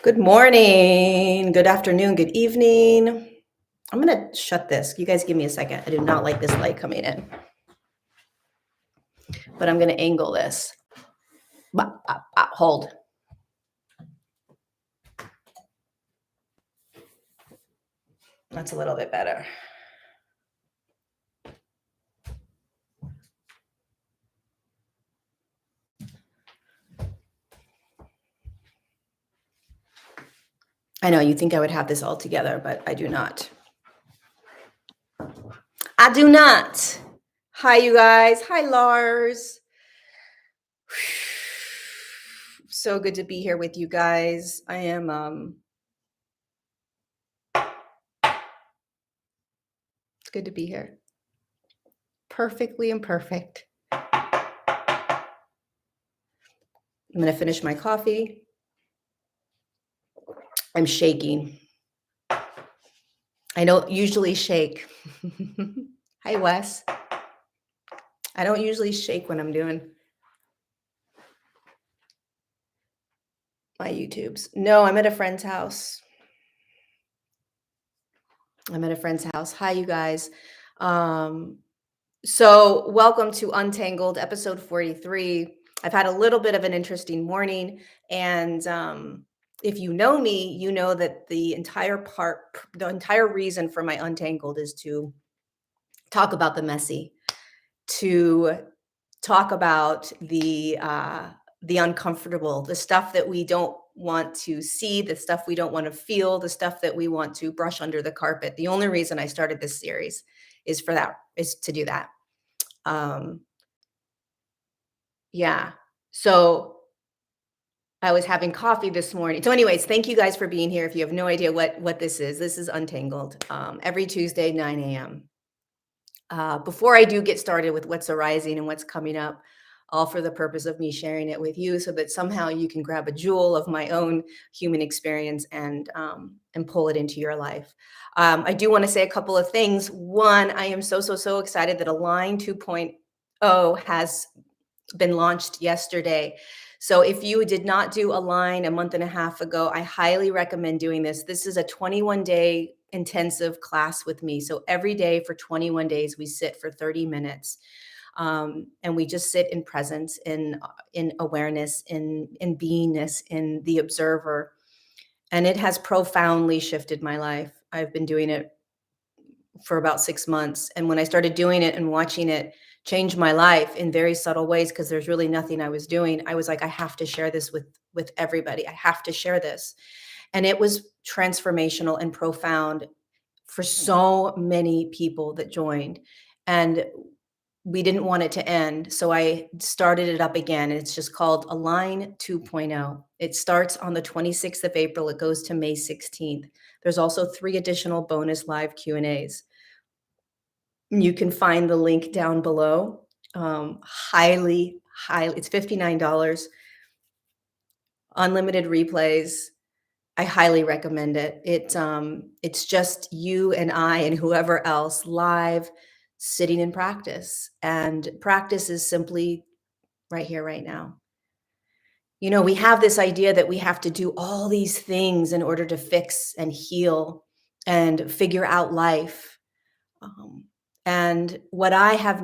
Good morning, good afternoon, good evening. I'm gonna shut this. You guys give me a second. I do not like this light coming in, but I'm gonna angle this. Hold. That's a little bit better. I know you think I would have this all together, but I do not. I do not. Hi, you guys. Hi, Lars. So good to be here with you guys. I am it's good to be here. Perfectly imperfect. I'm gonna finish my coffee. I'm shaking. I don't usually shake. Hi, Wes. I don't usually shake when I'm doing my YouTubes. No, I'm at a friend's house. Hi, you guys. So welcome to Untangled, episode 43. I've had a little bit of an interesting morning, and if you know me, you know that the entire reason for my Untangled is to talk about the messy, to talk about the uncomfortable, the stuff that we don't want to see, the stuff we don't want to feel, the stuff that we want to brush under the carpet. The only reason I started this series is to do that. Yeah. So I was having coffee this morning. So anyways, thank you guys for being here. If you have no idea what this is Untangled, every Tuesday, 9 a.m. Before I do get started with what's arising and what's coming up, all for the purpose of me sharing it with you so that somehow you can grab a jewel of my own human experience and pull it into your life. I do want to say a couple of things. One, I am so excited that Align 2.0 has been launched yesterday. So if you did not do Align a month and a half ago, I highly recommend doing this. This is a 21-day intensive class with me. So every day for 21 days, we sit for 30 minutes. And we just sit in presence, in awareness, in beingness, in the observer. And it has profoundly shifted my life. I've been doing it for about 6 months. And when I started doing it and watching it change my life in very subtle ways, because there's really nothing I was doing, I was like, I have to share this with everybody. I have to share this. And it was transformational and profound for so many people that joined. And we didn't want it to end. So I started it up again. And it's just called Align 2.0. It starts on the 26th of April. It goes to May 16th. There's also 3 additional bonus live Q&As. You can find the link down below. Highly, it's $59, unlimited replays. I highly recommend it. It's just you and I and whoever else live sitting in practice. And practice is simply right here, right now. You know, we have this idea that we have to do all these things in order to fix and heal and figure out life. And what I have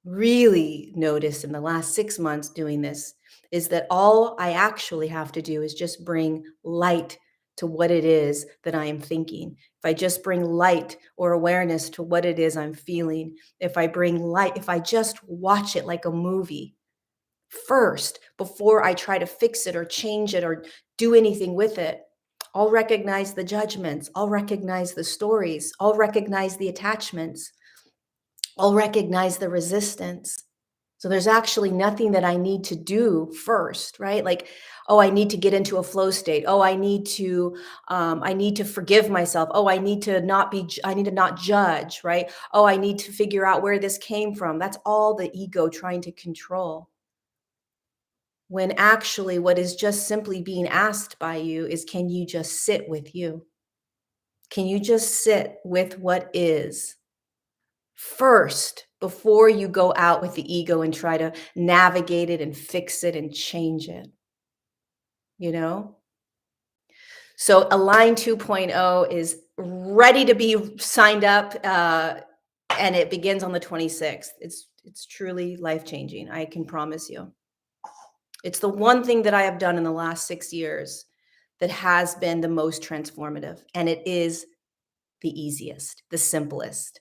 really noticed in the last 6 months doing this, is that all I actually have to do is just bring light to what it is that I am thinking. If I just bring light or awareness to what it is I'm feeling, if I just watch it like a movie first before I try to fix it or change it or do anything with it, I'll recognize the judgments, I'll recognize the stories, I'll recognize the attachments, I'll recognize the resistance. So there's actually nothing that I need to do first, right? Like, oh, I need to get into a flow state. Oh, I need to forgive myself. Oh, I need to not judge, right? Oh, I need to figure out where this came from. That's all the ego trying to control. When actually what is just simply being asked by you is, can you just sit with you? Can you just sit with what is first before you go out with the ego and try to navigate it and fix it and change it? you know? So Align 2.0 is ready to be signed up, and it begins on the 26th. It's truly life-changing, I can promise you. It's the one thing that I have done in the last 6 years that has been the most transformative, and it is the easiest, the simplest.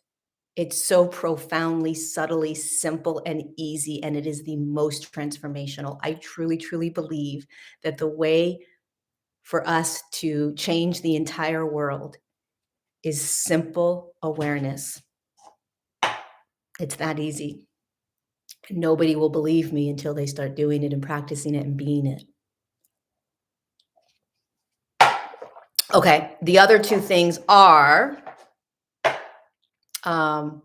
It's so profoundly, subtly simple and easy, and it is the most transformational. I truly, truly believe that the way for us to change the entire world is simple awareness. It's that easy. Nobody will believe me until they start doing it and practicing it and being it. Okay, the other two things are, um,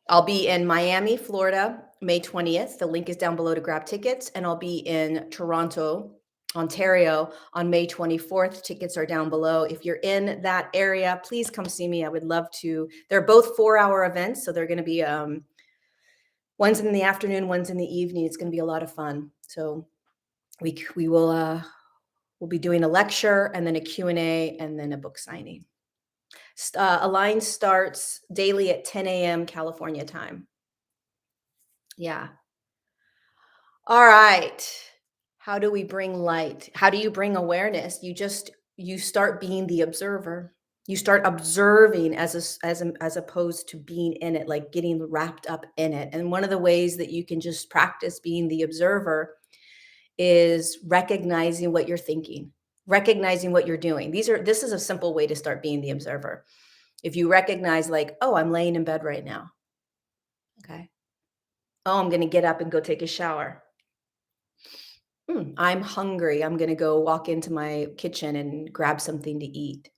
I'll be in Miami, Florida, May 20th. The link is down below to grab tickets. And I'll be in Toronto, Ontario on May 24th. Tickets are down below. If you're in that area, please come see me. I would love to. They're both 4-hour events. So they're going to be one's in the afternoon, one's in the evening. It's going to be a lot of fun. So we will we'll be doing a lecture and then a Q&A and then a book signing. Align starts daily at 10 a.m. California time. Yeah. All right. How do we bring light? How do you bring awareness? You start being the observer. You start observing as opposed to being in it, like getting wrapped up in it. And one of the ways that you can just practice being the observer is recognizing what you're thinking, recognizing what you're doing. This is a simple way to start being the observer. If you recognize, like, oh, I'm laying in bed right now. Okay. Oh, I'm going to get up and go take a shower. I'm hungry. I'm going to go walk into my kitchen and grab something to eat.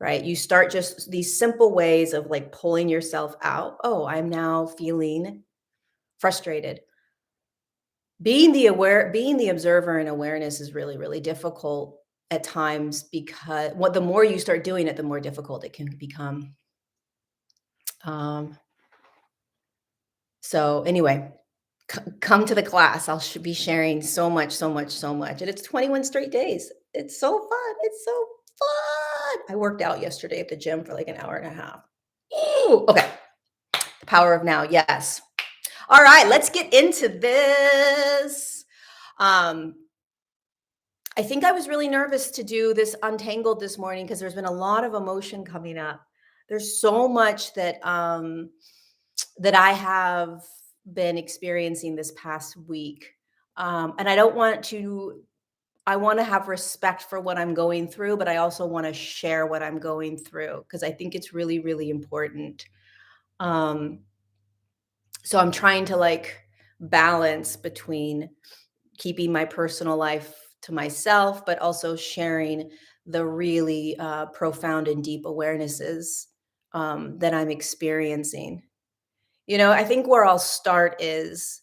Right. You start just these simple ways of like pulling yourself out. Oh, I'm now feeling frustrated. Being the observer and awareness is really, really difficult at times because the more you start doing it, the more difficult it can become. So anyway, come to the class. I'll be sharing so much, so much, so much. And it's 21 straight days. It's so fun. It's so fun. I worked out yesterday at the gym for like an hour and a half. Ooh, okay. The power of now. Yes. All right, let's get into this. I think I was really nervous to do this Untangled this morning because there's been a lot of emotion coming up. There's so much that that I have been experiencing this past week. And I want to have respect for what I'm going through, but I also want to share what I'm going through because I think it's really, really important. So I'm trying to like balance between keeping my personal life to myself, but also sharing the really profound and deep awarenesses that I'm experiencing. I think where I'll start is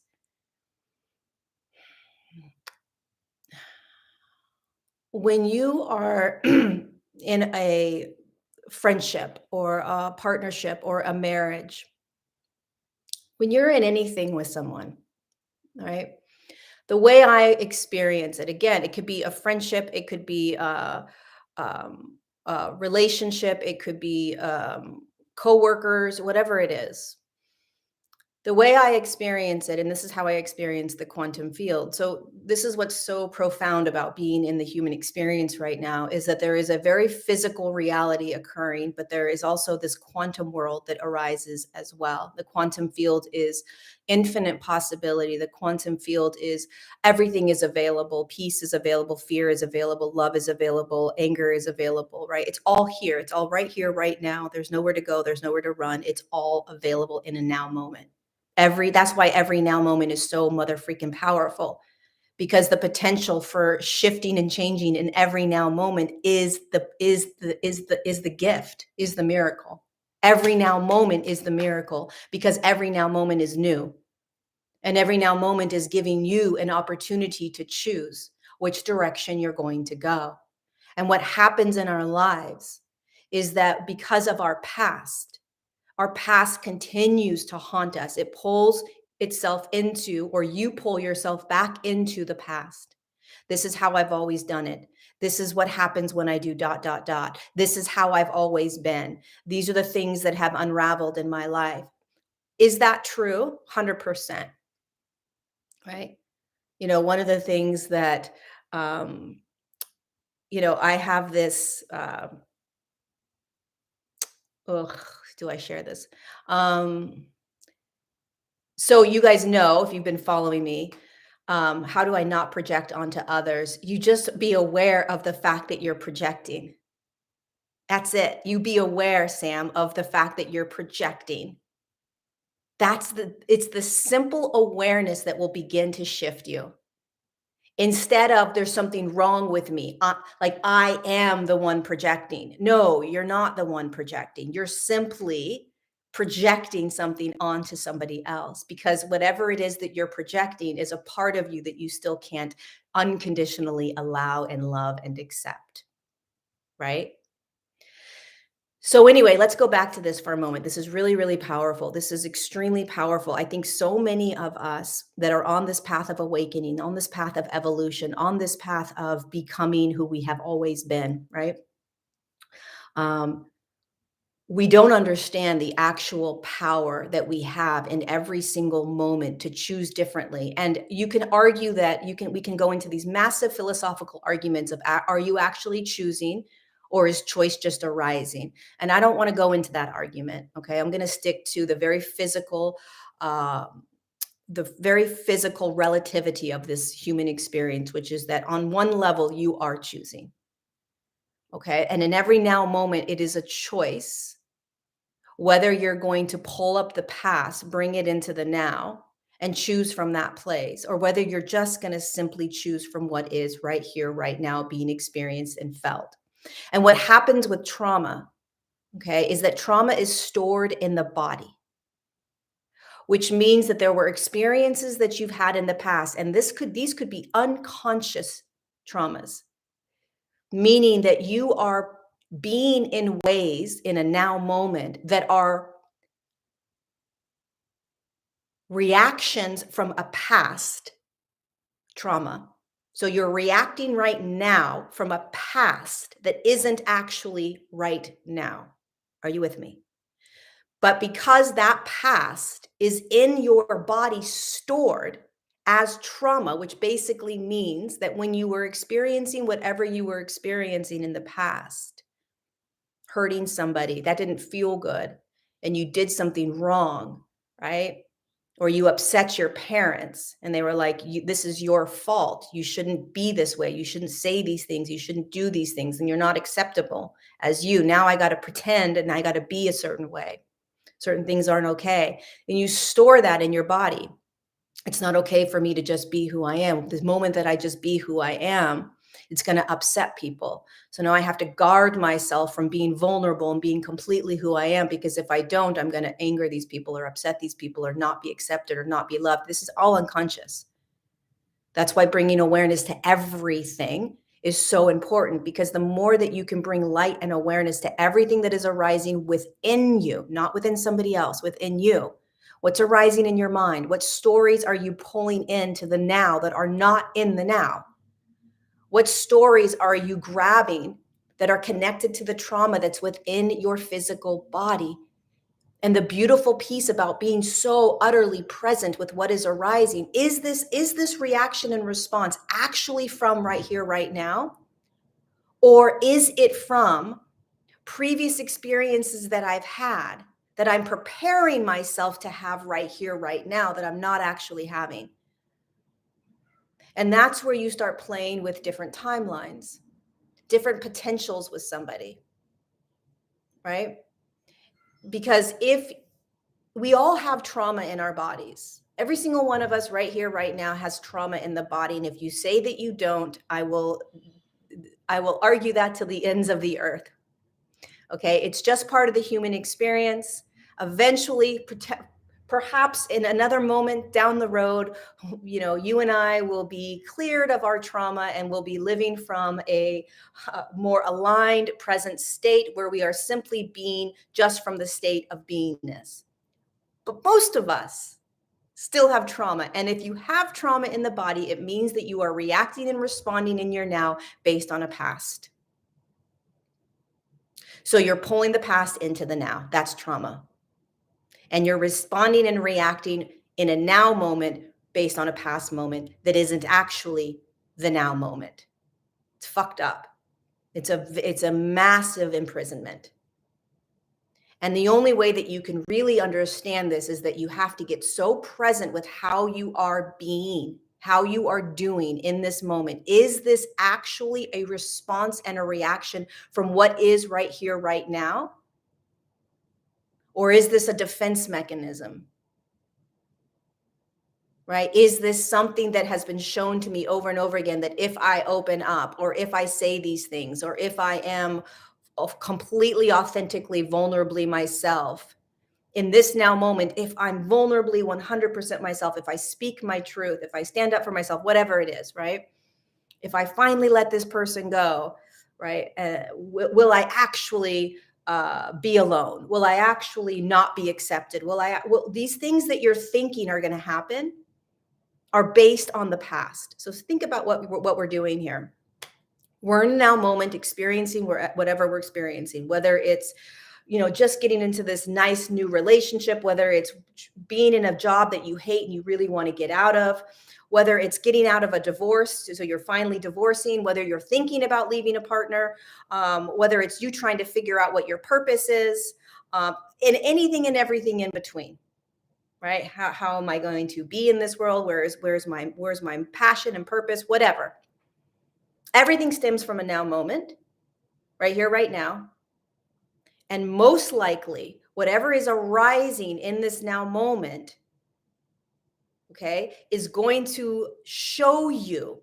when you are in a friendship or a partnership or a marriage, when you're in anything with someone, right? The way I experience it, again, it could be a friendship, it could be a relationship, it could be coworkers, whatever it is. The way I experience it, and this is how I experience the quantum field. So, this is what's so profound about being in the human experience right now is that there is a very physical reality occurring, but there is also this quantum world that arises as well. The quantum field is infinite possibility. The quantum field is everything is available. Peace is available. Fear is available. Love is available. Anger is available, right? It's all here. It's all right here, right now. There's nowhere to go. There's nowhere to run. It's all available in a now moment. That's why every now moment is so mother freaking powerful because the potential for shifting and changing in every now moment is the gift, is the miracle. Every now moment is the miracle because every now moment is new. And every now moment is giving you an opportunity to choose which direction you're going to go. And what happens in our lives is that because of our past continues to haunt us. It pulls itself into, or you pull yourself back into the past. This is how I've always done it. This is what happens when I do dot, dot, dot. This is how I've always been. These are the things that have unraveled in my life. Is that true? 100%, right? One of the things that, um, I have this, ugh, do I share this? Um, so you guys know, if you've been following me, how do I not project onto others? You just be aware of the fact that you're projecting. That's it. You be aware, Sam, of the fact that you're projecting. It's the simple awareness that will begin to shift you. Instead of there's something wrong with me, like I am the one projecting. No, you're not the one projecting. You're simply projecting something onto somebody else, because whatever it is that you're projecting is a part of you that you still can't unconditionally allow and love and accept, right? So anyway, let's go back to this for a moment. This is really, really powerful. This is extremely powerful. I think so many of us that are on this path of awakening, on this path of evolution, on this path of becoming who we have always been, right? Um, we don't understand the actual power that we have in every single moment to choose differently. And you can argue that we can go into these massive philosophical arguments of are you actually choosing, or is choice just arising? And I don't want to go into that argument. Okay. I'm going to stick to uh, the very physical relativity of this human experience, which is that on one level, you are choosing. Okay. And in every now moment, it is a choice whether you're going to pull up the past, bring it into the now, and choose from that place, or whether you're just going to simply choose from what is right here, right now, being experienced and felt. And what happens with trauma, okay, is that trauma is stored in the body, which means that there were experiences that you've had in the past, and these could be unconscious traumas, meaning that you are being in ways in a now moment that are reactions from a past trauma. So you're reacting right now from a past that isn't actually right now. Are you with me? But because that past is in your body stored as trauma, which basically means that when you were experiencing whatever you were experiencing in the past, hurting somebody, that didn't feel good, and you did something wrong, right? Or you upset your parents and they were like, this is your fault. You shouldn't be this way. You shouldn't say these things. You shouldn't do these things. And you're not acceptable as you. Now I got to pretend and I got to be a certain way. Certain things aren't okay. And you store that in your body. It's not okay for me to just be who I am. The moment that I just be who I am, it's going to upset people. So now I have to guard myself from being vulnerable and being completely who I am, because if I don't, I'm going to anger these people or upset these people or not be accepted or not be loved. This is all unconscious. That's why bringing awareness to everything is so important, because the more that you can bring light and awareness to everything that is arising within you, not within somebody else, within you. What's arising in your mind? What stories are you pulling into the now that are not in the now? What stories are you grabbing that are connected to the trauma that's within your physical body? And the beautiful piece about being so utterly present with what is arising is this reaction and response actually from right here, right now? Or is it from previous experiences that I've had that I'm preparing myself to have right here, right now, that I'm not actually having? And that's where you start playing with different timelines, different potentials with somebody, right? Because if we all have trauma in our bodies, every single one of us right here, right now has trauma in the body. And if you say that you don't, I will argue that to the ends of the earth. Okay. It's just part of the human experience. Eventually, perhaps in another moment down the road, you and I will be cleared of our trauma and we'll be living from a more aligned present state where we are simply being just from the state of beingness. But most of us Still have trauma. And if you have trauma in the body, it means that you are reacting and responding in your now based on a past. So you're pulling the past into the now. That's trauma. And you're responding and reacting in a now moment based on a past moment that isn't actually the now moment. It's fucked up. It's a massive imprisonment. And the only way that you can really understand this is that you have to get so present with how you are being, how you are doing in this moment. Is this actually a response and a reaction from what is right here, right now? Or is this a defense mechanism? Right? Is this something that has been shown to me over and over again, that if I open up, or if I say these things, or if I am completely authentically, vulnerably myself in this now moment, if I'm vulnerably 100% myself, if I speak my truth, if I stand up for myself, whatever it is, right? If I finally let this person go, right? Will I actually be alone? Will I actually not be accepted? Will these things that you're thinking are going to happen are based on the past. So think about what we're doing here. We're in a now moment experiencing whatever we're experiencing, whether it's, just getting into this nice new relationship, whether it's being in a job that you hate and you really want to get out of, whether it's getting out of a divorce, so you're finally divorcing, whether you're thinking about leaving a partner, whether it's you trying to figure out what your purpose is, and anything and everything in between. Right? How am I going to be in this world? Where's my passion and purpose? Whatever. Everything stems from a now moment, right here, right now. And most likely, whatever is arising in this now moment, okay, is going to show you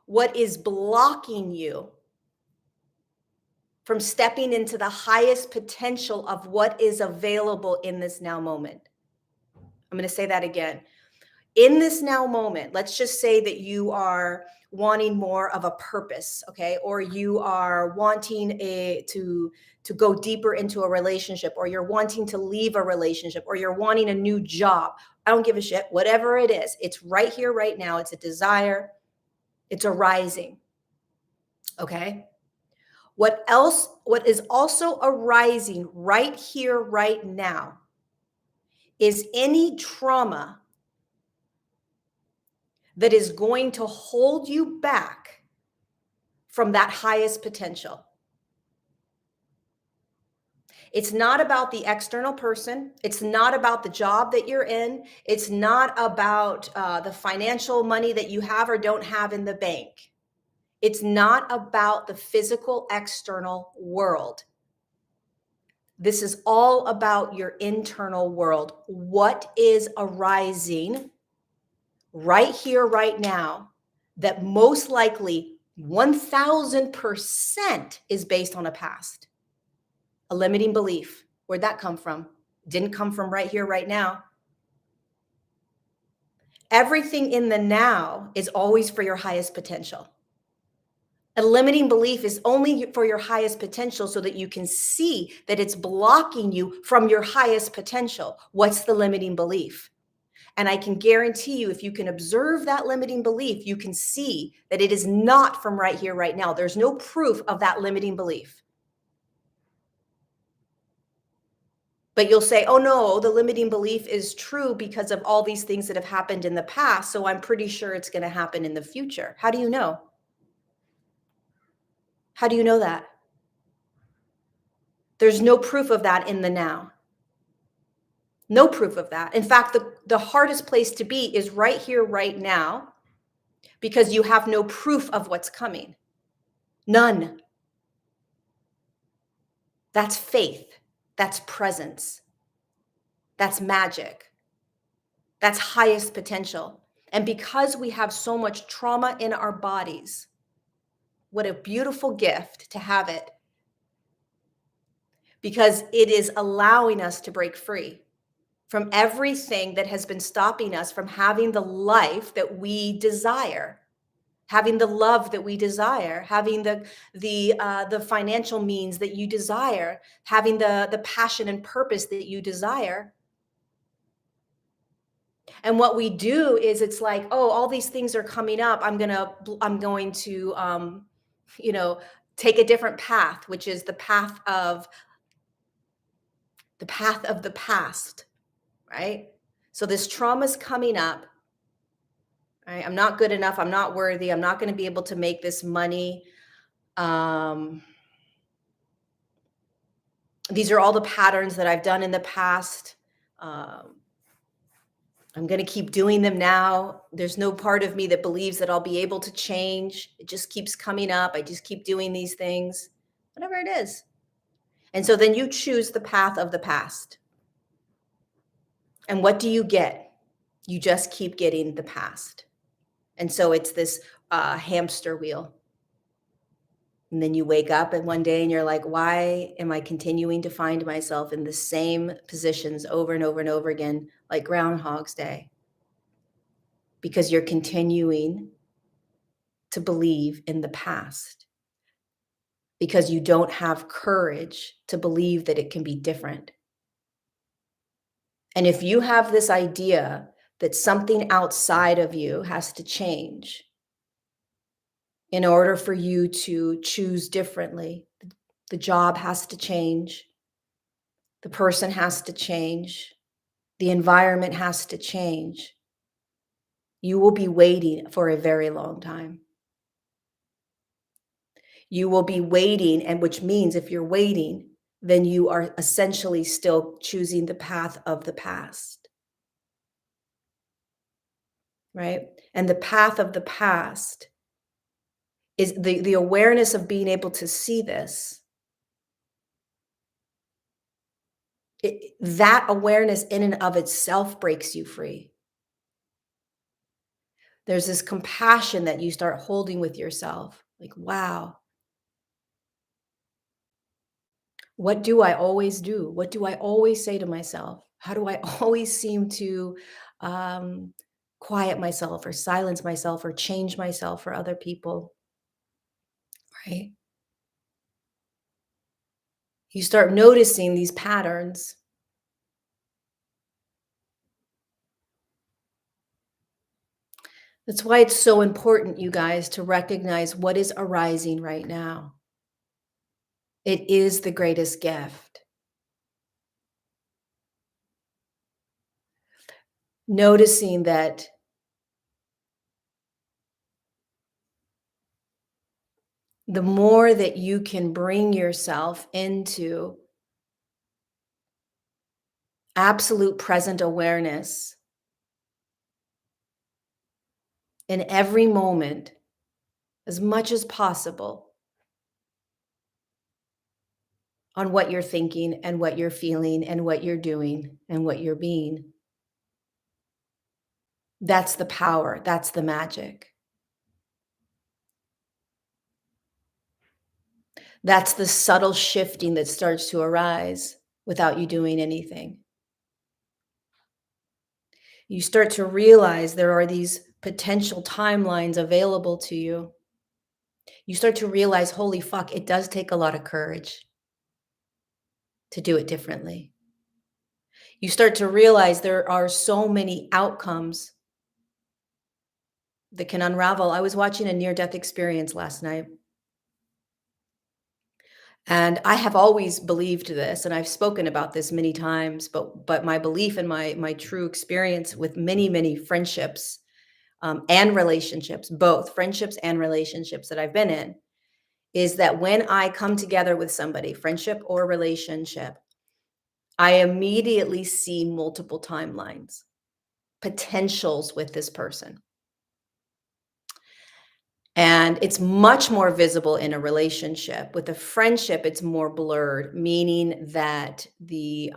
what is blocking you from stepping into the highest potential of what is available in this now moment. I'm going to say that again. In this now moment, let's just say that you are wanting more of a purpose, okay? Or you are wanting to go deeper into a relationship, or you're wanting to leave a relationship, or you're wanting a new job. I don't give a shit. Whatever it is, it's right here, right now. It's a desire. It's arising, okay? What is also arising right here, right now is any trauma that is going to hold you back from that highest potential. It's not about the external person. It's not about the job that you're in. It's not about the financial money that you have or don't have in the bank. It's not about the physical external world. This is all about your internal world. What is arising right here, right now, that most likely 1000% is based on a past, a limiting belief? Where'd that come from? Didn't come from right here, right now. Everything in the now is always for your highest potential. A limiting belief is only for your highest potential so that you can see that it's blocking you from your highest potential. What's the limiting belief? And I can guarantee you, if you can observe that limiting belief, you can see that it is not from right here, right now. There's no proof of that limiting belief. But you'll say, oh no, the limiting belief is true because of all these things that have happened in the past, so I'm pretty sure it's going to happen in the future. How do you know? How do you know that? There's no proof of that in the now. No proof of that. In fact, the hardest place to be is right here, right now, because you have no proof of what's coming. None. That's faith. That's presence. That's magic. That's highest potential. And because we have so much trauma in our bodies, what a beautiful gift to have it, because it is allowing us to break free from everything that has been stopping us from having the life that we desire, having the love that we desire, having the financial means that you desire, having the passion and purpose that you desire. And what we do is it's like, oh, all these things are coming up. I'm going to, you know, take a different path, which is the path of the past, right? So this trauma's coming up, right? I'm not good enough. I'm not worthy. I'm not going to be able to make this money. Um, these are all the patterns that I've done in the past. Um, I'm going to keep doing them now. There's no part of me that believes that I'll be able to change. It just keeps coming up. I just keep doing these things, whatever it is. And so then you choose the path of the past. And what do you get? You just keep getting the past. And so it's this hamster wheel. And then you wake up and one day and you're like, why am I continuing to find myself in the same positions over and over and over again, like Groundhog's Day? Because you're continuing to believe in the past, because you don't have courage to believe that it can be different. And if you have this idea that something outside of you has to change in order for you to choose differently, the job has to change, the person has to change, the environment has to change, you will be waiting for a very long time. You will be waiting, and which means if you're waiting, then you are essentially still choosing the path of the past, right? And the path of the past is the awareness of being able to see this. That awareness in and of itself breaks you free. There's this compassion that you start holding with yourself. Like, wow, what do I always do? What do I always say to myself? How do I always seem to um, quiet myself or silence myself or change myself for other people? Right? You start noticing these patterns. That's why it's so important, you guys, to recognize what is arising right now. It is the greatest gift. Noticing that the more that you can bring yourself into absolute present awareness in every moment, as much as possible, on what you're thinking and what you're feeling and what you're doing and what you're being. That's the power. That's the magic. That's the subtle shifting that starts to arise without you doing anything. You start to realize there are these potential timelines available to you. You start to realize, holy fuck, it does take a lot of courage to do it differently. You start to realize there are so many outcomes that can unravel. I was watching a near-death experience last night. And I have always believed this, and I've spoken about this many times, but my belief and my true experience with many friendships and relationships, both friendships and relationships that I've been in, is that when I come together with somebody, friendship or relationship, I immediately see multiple timelines, potentials with this person. And it's much more visible in a relationship. With a friendship, it's more blurred, meaning that the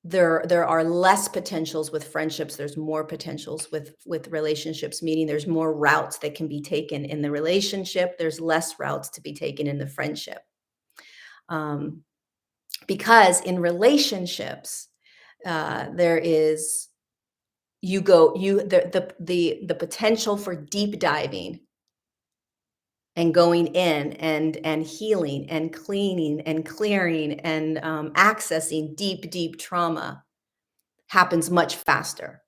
there are less potentials with friendships. There's more potentials with relationships, meaning there's more routes that can be taken in the relationship. There's less routes to be taken in the friendship. Um, because in relationships, there is you, the potential for deep diving, and going in and healing and cleaning and clearing and accessing deep trauma happens much faster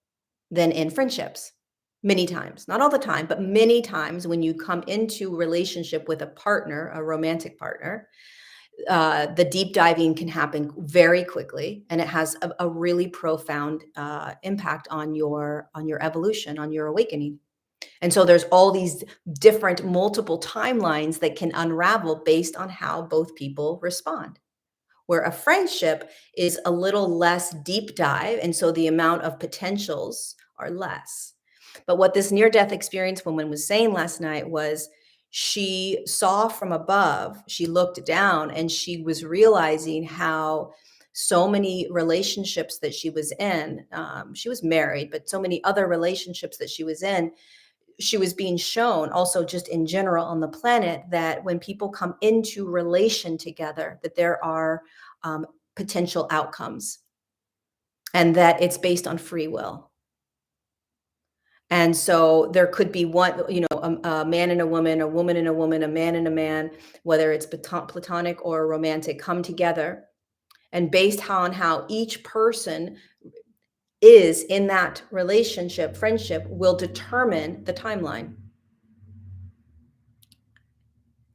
than in friendships. Many times, not all the time, but many times when you come into relationship with a partner, a romantic partner, the deep diving can happen very quickly, and it has a really profound impact on your evolution, on your awakening. And so there's all these different multiple timelines that can unravel based on how both people respond. Where a friendship is a little less deep dive, and so the amount of potentials are less. But what this near death experience woman was saying last night was she saw from above, she looked down, and she was realizing how so many relationships that she was in, she was married, but so many other relationships that she was in, she was being shown also just in general on the planet that when people come into relation together, that there are um, potential outcomes and that it's based on free will. And so there could be one, a man and a woman and a woman, a man and a man, whether it's platonic or romantic, come together. And based on how each person is in that relationship, friendship will determine the timeline.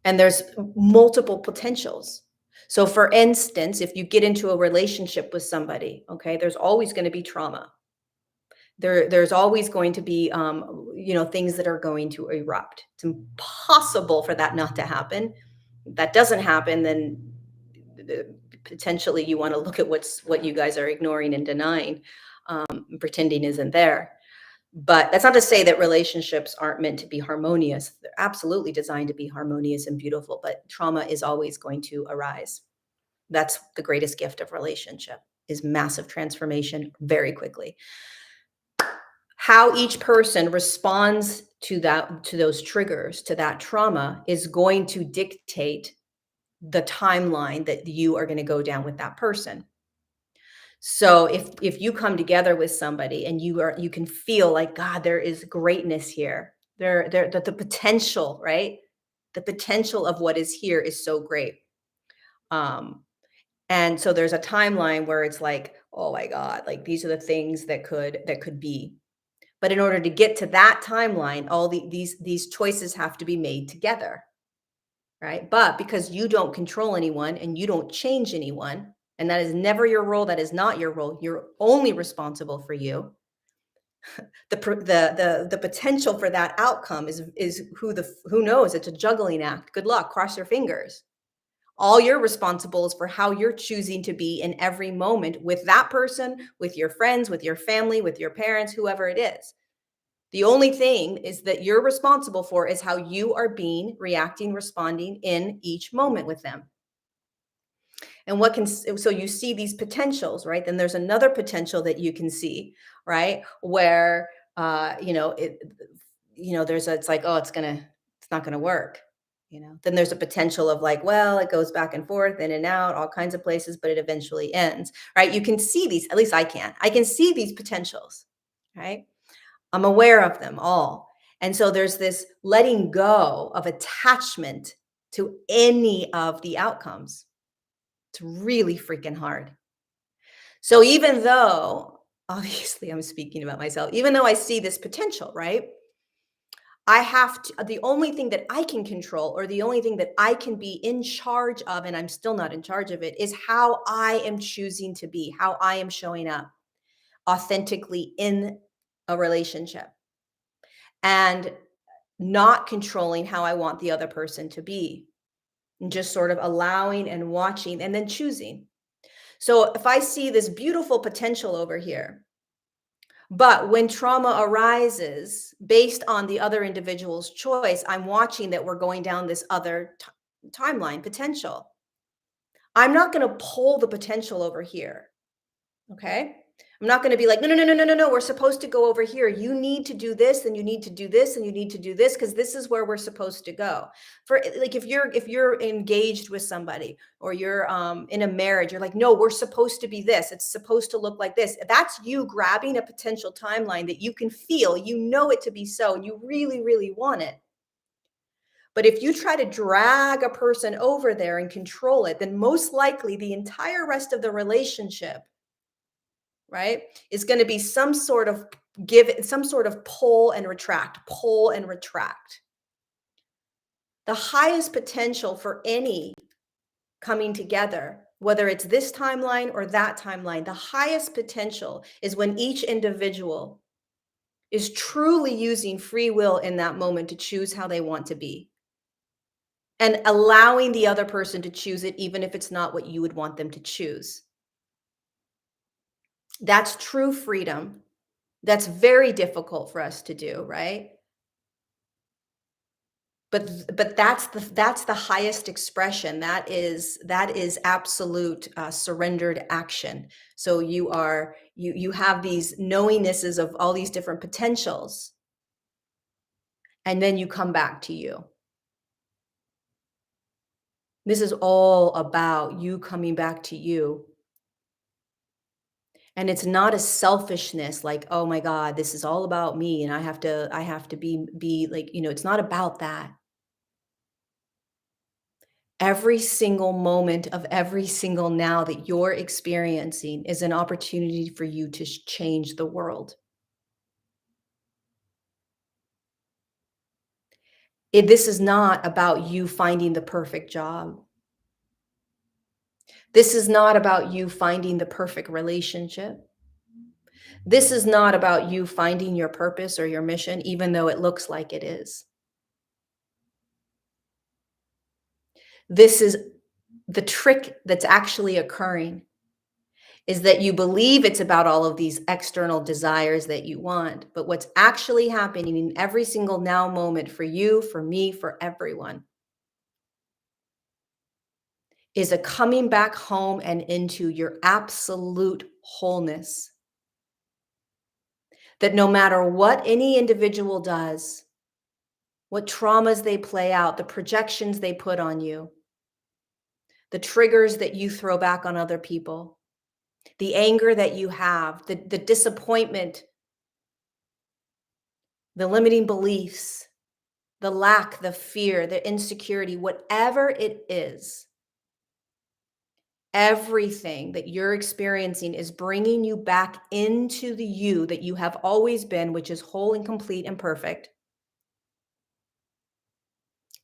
And there's multiple potentials. So for instance, if you get into a relationship with somebody, okay, there's always going to be trauma. There's always going to be things that are going to erupt. It's impossible for that not to happen. If that doesn't happen, then potentially you want to look at what you guys are ignoring and denying, pretending isn't there. But that's not to say that relationships aren't meant to be harmonious. They're absolutely designed to be harmonious and beautiful, but trauma is always going to arise. That's the greatest gift of relationship, is massive transformation very quickly. How each person responds to those triggers, to that trauma, is going to dictate the timeline that you are going to go down with that person. So if you come together with somebody and you can feel like, God, there is greatness here. The potential, right? The potential of what is here is so great. And so there's a timeline where it's like, oh my God, like these are the things that could be. But in order to get to that timeline, all these choices have to be made together, right? But because you don't control anyone and you don't change anyone, and that is never your role, that is not your role, you're only responsible for you. The potential for that outcome is who knows? It's a juggling act. Good luck. Cross your fingers. All you're responsible is for how you're choosing to be in every moment with that person, with your friends, with your family, with your parents, whoever it is. The only thing is that you're responsible for is how you are being, reacting, responding in each moment with them. And so you see these potentials, right? Then there's another potential that you can see, right? Where, it's like, oh, it's not gonna work. Then there's a potential of like, well, it goes back and forth, in and out, all kinds of places, but it eventually ends, right? You can see these, at least I can see these potentials, right? I'm aware of them all. And so there's this letting go of attachment to any of the outcomes. It's really freaking hard. So even though, obviously I'm speaking about myself, even though I see this potential, right? The only thing that I can control, or the only thing that I can be in charge of, and I'm still not in charge of it, is how I am choosing to be, how I am showing up authentically in a relationship, and not controlling how I want the other person to be, and just sort of allowing and watching and then choosing. So if I see this beautiful potential over here, but when trauma arises based on the other individual's choice, I'm watching that we're going down this other timeline potential. I'm not going to pull the potential over here. Okay. I'm not going to be like, no, no, no, no, no, no, no. We're supposed to go over here. You need to do this, and you need to do this, and you need to do this, because this is where we're supposed to go. For like, if you're engaged with somebody, or you're in a marriage, you're like, no, we're supposed to be this. It's supposed to look like this. That's you grabbing a potential timeline that you can feel, you know it to be so, and you really, really want it. But if you try to drag a person over there and control it, then most likely the entire rest of the relationship, right, is going to be some sort of some sort of pull and retract, pull and retract. The highest potential for any coming together, whether it's this timeline or that timeline, the highest potential is when each individual is truly using free will in that moment to choose how they want to be and allowing the other person to choose it, even if it's not what you would want them to choose. That's true freedom. That's very difficult for us to do, right? But that's the highest expression. That is absolute surrendered action. So you have these knowingnesses of all these different potentials, and then you come back to you. This is all about you coming back to you. And it's not a selfishness like, oh my God, this is all about me and I have to be like, it's not about that. Every single moment of every single now that you're experiencing is an opportunity for you to change the world. This is not about you finding the perfect job. This is not about you finding the perfect relationship. This is not about you finding your purpose or your mission, even though it looks like it is. This is the trick that's actually occurring, is that you believe it's about all of these external desires that you want. But what's actually happening in every single now moment for you, for me, for everyone, is a coming back home and into your absolute wholeness. That no matter what any individual does, what traumas they play out, the projections they put on you, the triggers that you throw back on other people, the anger that you have, the disappointment, the limiting beliefs, the lack, the fear, the insecurity, whatever it is, everything that you're experiencing is bringing you back into the you that you have always been, which is whole and complete and perfect.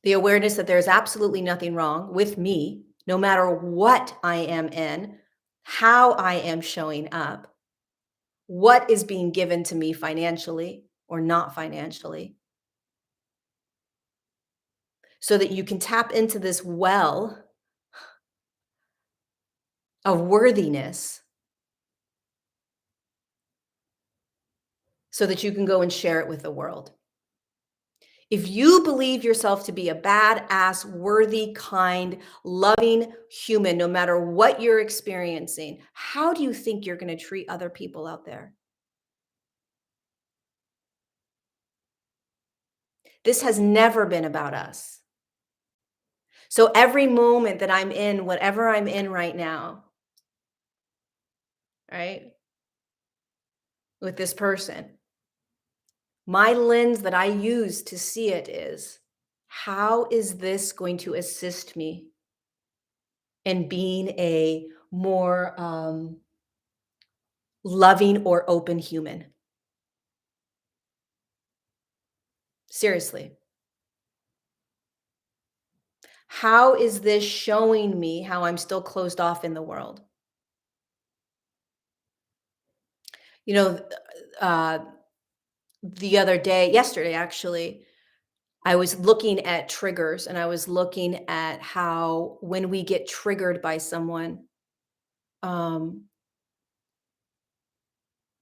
The awareness that there's absolutely nothing wrong with me, no matter what I am in, how I am showing up, what is being given to me financially or not financially, so that you can tap into this well of worthiness so that you can go and share it with the world. If you believe yourself to be a badass, worthy, kind, loving human, no matter what you're experiencing, how do you think you're going to treat other people out there? This has never been about us. So every moment that I'm in, whatever I'm in right now, right, with this person, my lens that I use to see it is, how is this going to assist me in being a more loving or open human? Seriously. How is this showing me how I'm still closed off in the world? You know, uh, the other day, yesterday actually, I was looking at triggers and I was looking at how when we get triggered by someone, um,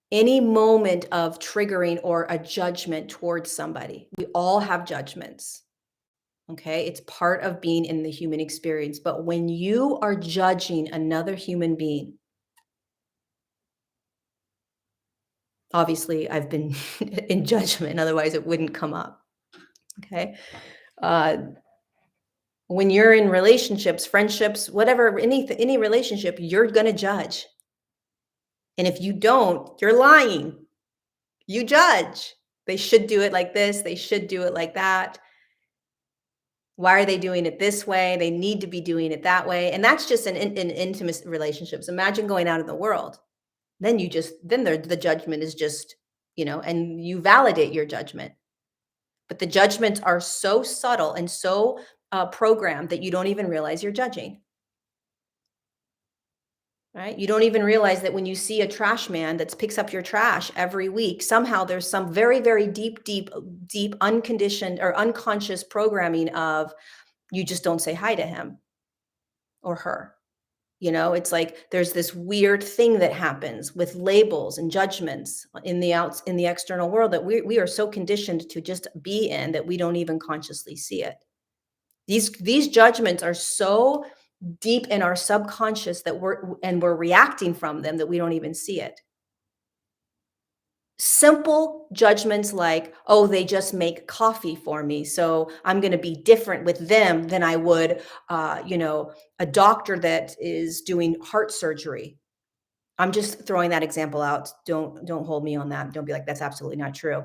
any moment of triggering or a judgment towards somebody, we all have judgments. Okay. It's part of being in the human experience. But when you are judging another human being, obviously I've been in judgment, otherwise it wouldn't come up. Okay. Uh, when you're in relationships, friendships, whatever, any relationship, you're going to judge. And if you don't, you're lying. You judge. They should do it like this. They should do it like that. Why are they doing it this way? They need to be doing it that way. And that's just in intimate relationships. Imagine going out in the world. Then you just, then the judgment is just, and you validate your judgment. But the judgments are so subtle and so programmed that you don't even realize you're judging. Right? You don't even realize that when you see a trash man that picks up your trash every week, somehow there's some very, very deep, deep, deep, unconditioned or unconscious programming of you just don't say hi to him or her. It's like there's this weird thing that happens with labels and judgments in the external world that we are so conditioned to just be in that we don't even consciously see it. These judgments are so deep in our subconscious that we're reacting from them that we don't even see it. Simple judgments like, oh, they just make coffee for me, so I'm going to be different with them than I would, a doctor that is doing heart surgery. I'm just throwing that example out. Don't hold me on that. Don't be like, that's absolutely not true.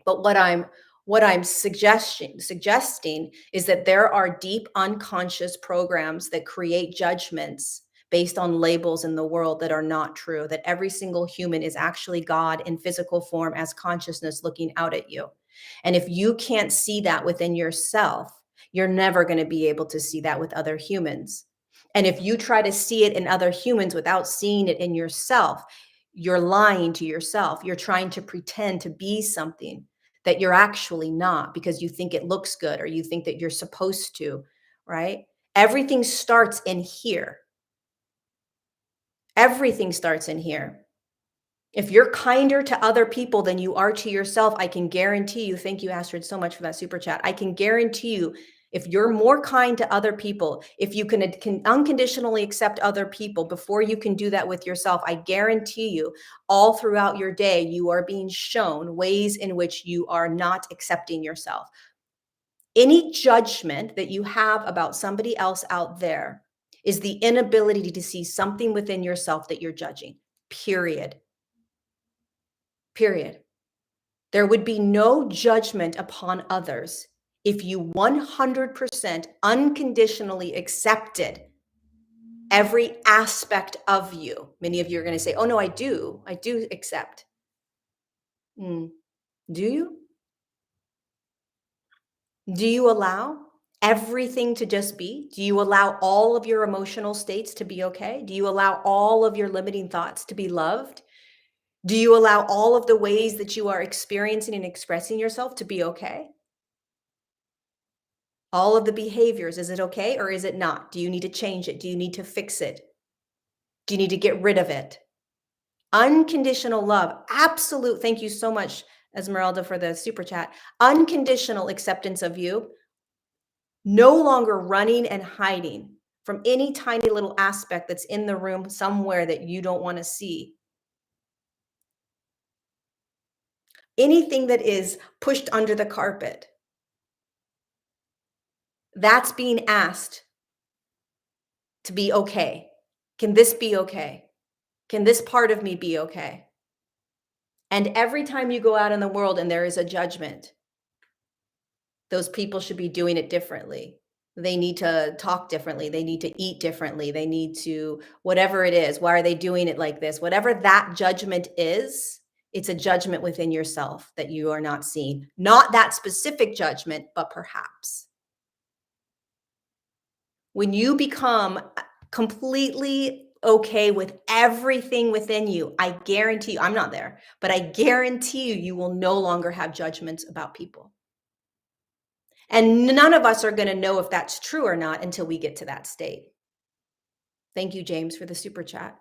But what I'm suggesting is that there are deep unconscious programs that create judgments based on labels in the world that are not true, that every single human is actually God in physical form as consciousness looking out at you. And if you can't see that within yourself, you're never going to be able to see that with other humans. And if you try to see it in other humans without seeing it in yourself, you're lying to yourself. You're trying to pretend to be something that you're actually not because you think it looks good or you think that you're supposed to, right? Everything starts in here. Everything starts in here. If you're kinder to other people than you are to yourself, I can guarantee you, thank you, Astrid, so much for that super chat. I can guarantee you, if you're more kind to other people, if you can unconditionally accept other people before you can do that with yourself, I guarantee you, all throughout your day, you are being shown ways in which you are not accepting yourself. Any judgment that you have about somebody else out there is the inability to see something within yourself that you're judging, period. Period. There would be no judgment upon others if you 100% unconditionally accepted every aspect of you. Many of you are going to say, oh no, I do accept. Do you? Do you allow everything to just be? Do you allow all of your emotional states to be okay? Do you allow all of your limiting thoughts to be loved? Do you allow all of the ways that you are experiencing and expressing yourself to be okay? All of the behaviors, is it okay or is it not? Do you need to change it? Do you need to fix it? Do you need to get rid of it? Unconditional love, absolute. Thank you so much, Esmeralda, for the super chat. Unconditional acceptance of you, no longer running and hiding from any tiny little aspect that's in the room somewhere that you don't want to see. Anything that is pushed under the carpet, that's being asked to be okay. Can this be okay? Can this part of me be okay? And every time you go out in the world and there is a judgment, those people should be doing it differently. They need to talk differently. They need to eat differently. They need to, whatever it is, why are they doing it like this? Whatever that judgment is, it's a judgment within yourself that you are not seeing. Not that specific judgment, but perhaps. When you become completely okay with everything within you, I guarantee you, I'm not there, but I guarantee you, you will no longer have judgments about people. And none of us are going to know if that's true or not until we get to that state. Thank you, James, for the super chat.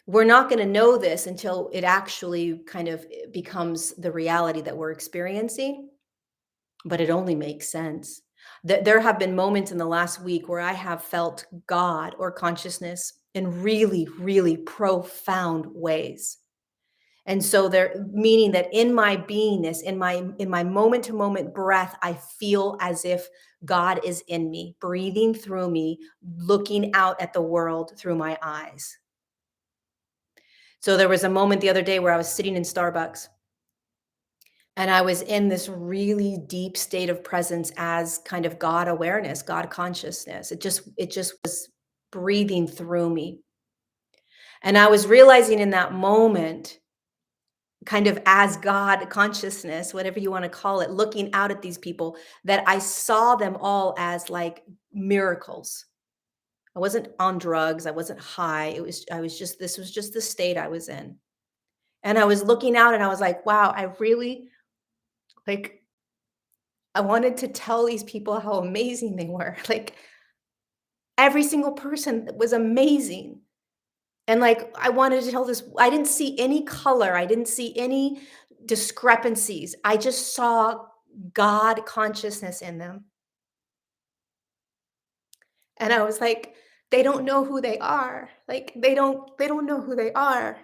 We're not going to know this until it actually kind of becomes the reality that we're experiencing, but it only makes sense. There have been moments in the last week where I have felt God or consciousness in really, really profound ways. And so meaning that in my beingness, in my moment to moment breath, I feel as if God is in me, breathing through me, looking out at the world through my eyes. So there was a moment the other day where I was sitting in Starbucks And I was in this really deep state of presence as kind of God awareness, God consciousness. It just was breathing through me. And I was realizing in that moment, kind of as God consciousness, whatever you want to call it, looking out at these people, that I saw them all as like miracles. I wasn't on drugs, I wasn't high. I was just this was just the state I was in. And I was looking out and I was like, wow, I really like I wanted to tell these people how amazing they were. Like every single person was amazing. And like I wanted to tell this, I didn't see any color, I didn't see any discrepancies. I just saw God consciousness in them. And I was like, they don't know who they are. Like they don't know who they are.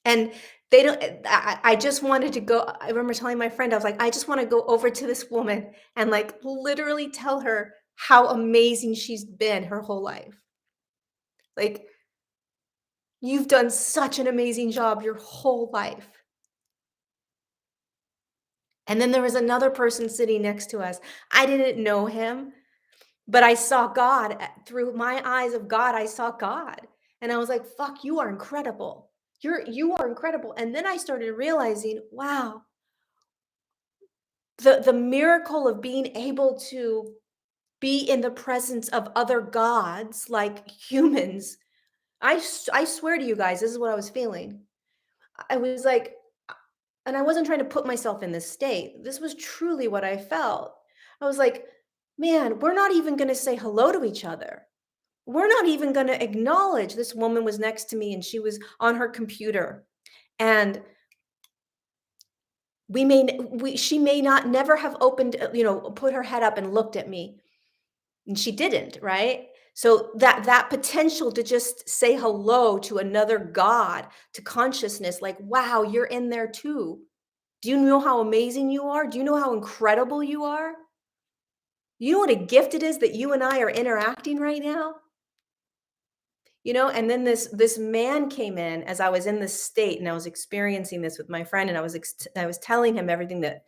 And they don't I just wanted to go I remember telling my friend, I was like, "I just wanna go over to this woman and, like, literally tell her how amazing she's been her whole life. Like, you've done such an amazing job your whole life." And then there was another person sitting next to us. I didn't know him, but I saw God, through my eyes of God, I saw God. And I was like, "Fuck, you are incredible. You are incredible." And then I started realizing, wow, the miracle of being able to be in the presence of other gods like humans. I swear to you guys, this is what I was feeling. I was like, and I wasn't trying to put myself in this state. This was truly what I felt. I was like, man, we're not even going to say hello to each other. We're not even going to acknowledge. This woman was next to me and she was on her computer, and she may not never have opened, put her head up and looked at me. And she didn't, right? So that potential to just say hello to another God, to consciousness, like, wow, you're in there too. Do you know how amazing you are? Do you know how incredible you are? You know what a gift it is that you and I are interacting right now? And then this man came in as I was in this state, and I was experiencing this with my friend, and I was telling him everything that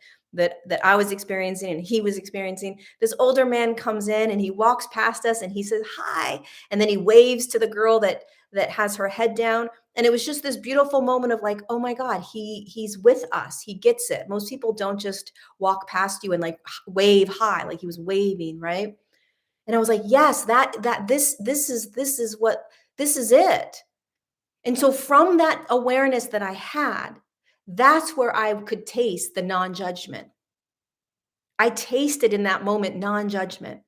I was experiencing and he was experiencing. This older man comes in and he walks past us and he says hi, and then he waves to the girl that has her head down, and it was just this beautiful moment of like, oh my God, he's with us, he gets it. Most people don't just walk past you and like wave hi, like he was waving, right? And I was like, yes, this is it. And so from that awareness that I had, that's where I could taste the non-judgment. I tasted in that moment non-judgment.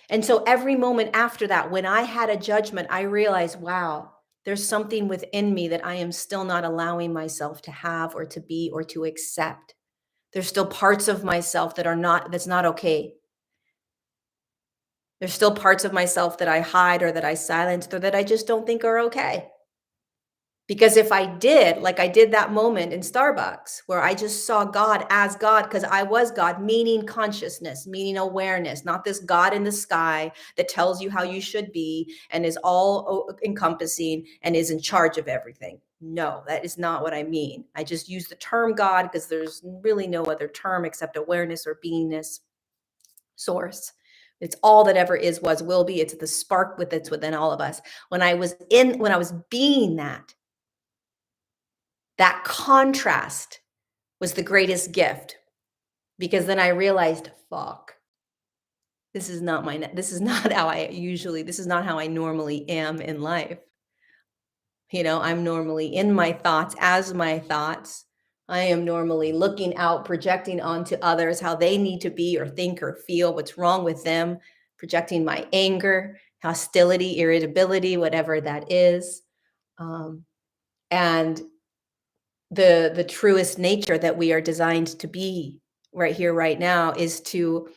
And so every moment after that, when I had a judgment, I realized, wow, there's something within me that I am still not allowing myself to have or to be or to accept. There's still parts of myself that's not okay. There's still parts of myself that I hide or that I silence or that I just don't think are okay. Because if I did, like I did that moment in Starbucks, where I just saw God as God, because I was God, meaning consciousness, meaning awareness, not this God in the sky that tells you how you should be and is all encompassing and is in charge of everything. No, that is not what I mean. I just use the term God because there's really no other term except awareness or beingness, source. It's all that ever is, was, will be. It's the spark that's within all of us. When I was being that contrast was the greatest gift, because then I realized, fuck, this is not how this is not how I normally am in life. I'm normally in my thoughts as my thoughts. I am normally looking out, projecting onto others how they need to be or think or feel, what's wrong with them, projecting my anger, hostility, irritability, whatever that is. Um, and the truest nature that we are designed to be right here, right now, is to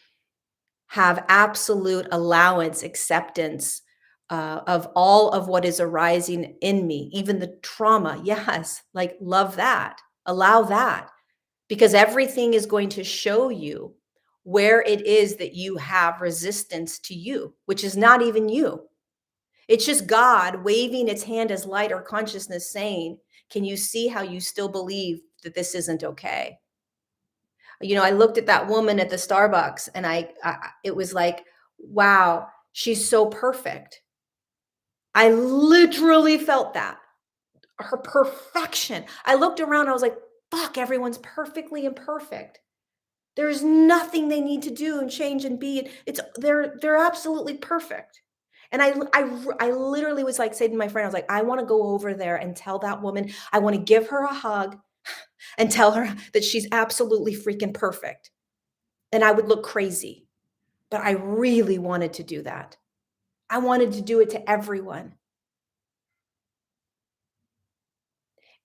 have absolute allowance, acceptance of all of what is arising in me, even the trauma. Yes, like love that, allow that, because everything is going to show you where it is that you have resistance to you, which is not even you. It's just God waving its hand as light or consciousness saying, can you see how you still believe that this isn't okay. You know, I looked at that woman at the Starbucks and it was like, wow, she's so perfect. I literally felt that. Her perfection. I looked around, I was like, fuck, everyone's perfectly imperfect. There's nothing they need to do and change and be. They're absolutely perfect. And I literally was like saying to my friend, I was like, I want to go over there and tell that woman, I want to give her a hug and tell her that she's absolutely freaking perfect. And I would look crazy, but I really wanted to do that. I wanted to do it to everyone.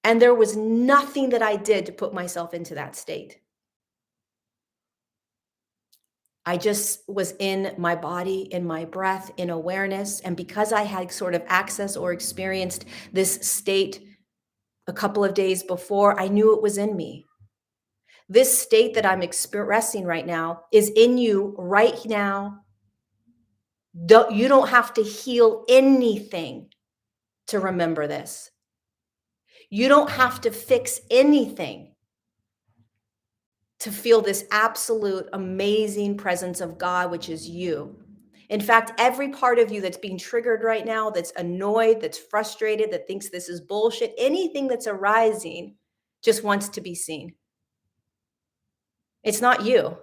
And there was nothing that I did to put myself into that state. I just was in my body, in my breath, in awareness. And because I had sort of access or experienced this state a couple of days before, I knew it was in me. This state that I'm expressing right now is in you right now. You don't have to heal anything to remember this. You don't have to fix anything to feel this absolute amazing presence of God, which is you. In fact, every part of you that's being triggered right now, that's annoyed, that's frustrated, that thinks this is bullshit, anything that's arising just wants to be seen. It's not you.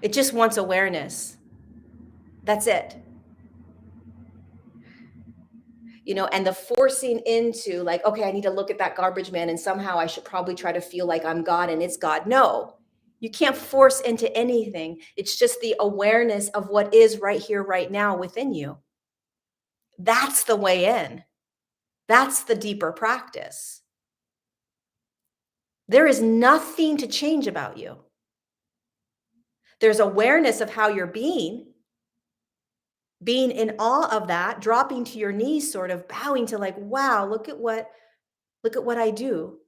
It just wants awareness. That's it. You know, and the forcing into like, okay, I need to look at that garbage man and somehow I should probably try to feel like I'm God and it's God. No, you can't force into anything. It's just the awareness of what is right here, right now within you. That's the way in. That's the deeper practice. There is nothing to change about you. There's awareness of how you're being in awe of that, dropping to your knees, sort of bowing to like, wow, look at what I do.